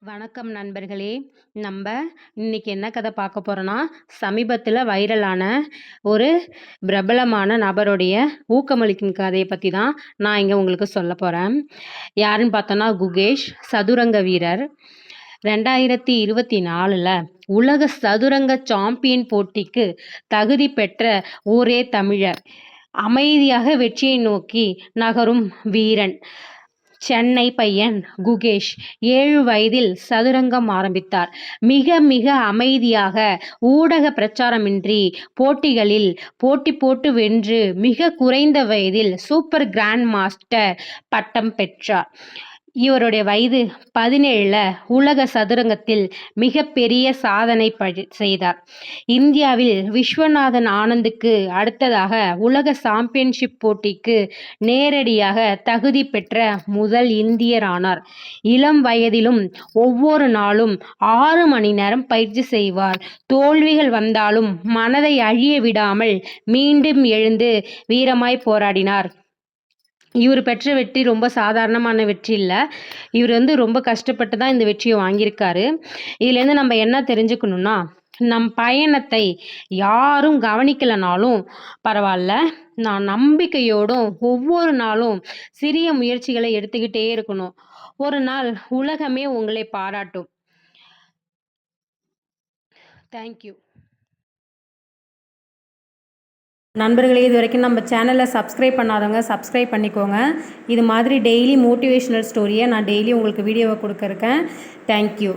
வணக்கம் நண்பர்களே. நம்ம இன்னைக்கு என்ன கதை பார்க்க போறோம்னா, சமீபத்தில் வைரலான ஒரு பிரபலமான நபருடைய ஊக்கமளிக்கும் கதையை பற்றி தான் நான் இங்கே உங்களுக்கு சொல்ல போகிறேன். யாருன்னு பார்த்தோன்னா குகேஷ், சதுரங்க வீரர். 2024 உலக சதுரங்க சாம்பியன் போட்டிக்கு தகுதி பெற்ற ஒரே தமிழர். அமைதியாக வெற்றியை நோக்கி நகரும் வீரன். சென்னை பையன் குகேஷ் 7 வயதில் சதுரங்கம் ஆரம்பித்தார். மிக மிக அமைதியாக, ஊடக பிரச்சாரமின்றி போட்டிகளில் போட்டி போட்டு வென்று மிக குறைந்த வயதில் சூப்பர் கிராண்ட் மாஸ்டர் பட்டம் பெற்றார். இவருடைய வயது 17 உலக சதுரங்கத்தில் மிகப்பெரிய சாதனை செய்தார். இந்தியாவில் விஸ்வநாதன் ஆனந்துக்கு அடுத்ததாக உலக சாம்பியன்ஷிப் போட்டிக்கு நேரடியாக தகுதி பெற்ற முதல் இந்தியர் ஆனார். இளம் வயதிலும் ஒவ்வொரு நாளும் 6 மணி நேரம் பயிற்சி செய்வார். தோல்விகள் வந்தாலும் மனதை அழிய விடாமல் மீண்டும் எழுந்து வீரமாய் போராடினார். இவர் பெற்ற வெற்றி ரொம்ப சாதாரணமான வெற்றி இல்லை. இவர் ரொம்ப கஷ்டப்பட்டு தான் இந்த வெற்றியை வாங்கியிருக்காரு. இதுலேருந்து நம்ம என்ன தெரிஞ்சுக்கணும்னா, நம் பயணத்தை யாரும் கவனிக்கலைனாலும் பரவாயில்ல, நான் நம்பிக்கையோடும் ஒவ்வொரு நாளும் சிறிய முயற்சிகளை எடுத்துக்கிட்டே இருக்கணும். ஒரு நாள் உலகமே உங்களை பாராட்டும். தேங்க்யூ. நண்பர்களே, இது வரைக்கும் நம்ம சேனலை சப்ஸ்கிரைப் பண்ணாதவங்க சப்ஸ்கிரைப் பண்ணிக்கோங்க. இது மாதிரி டெய்லி மோட்டிவேஷ்னல் ஸ்டோரியை நான் டெய்லி உங்களுக்கு வீடியோவை கொடுக்க இருக்கேன். தேங்க்யூ.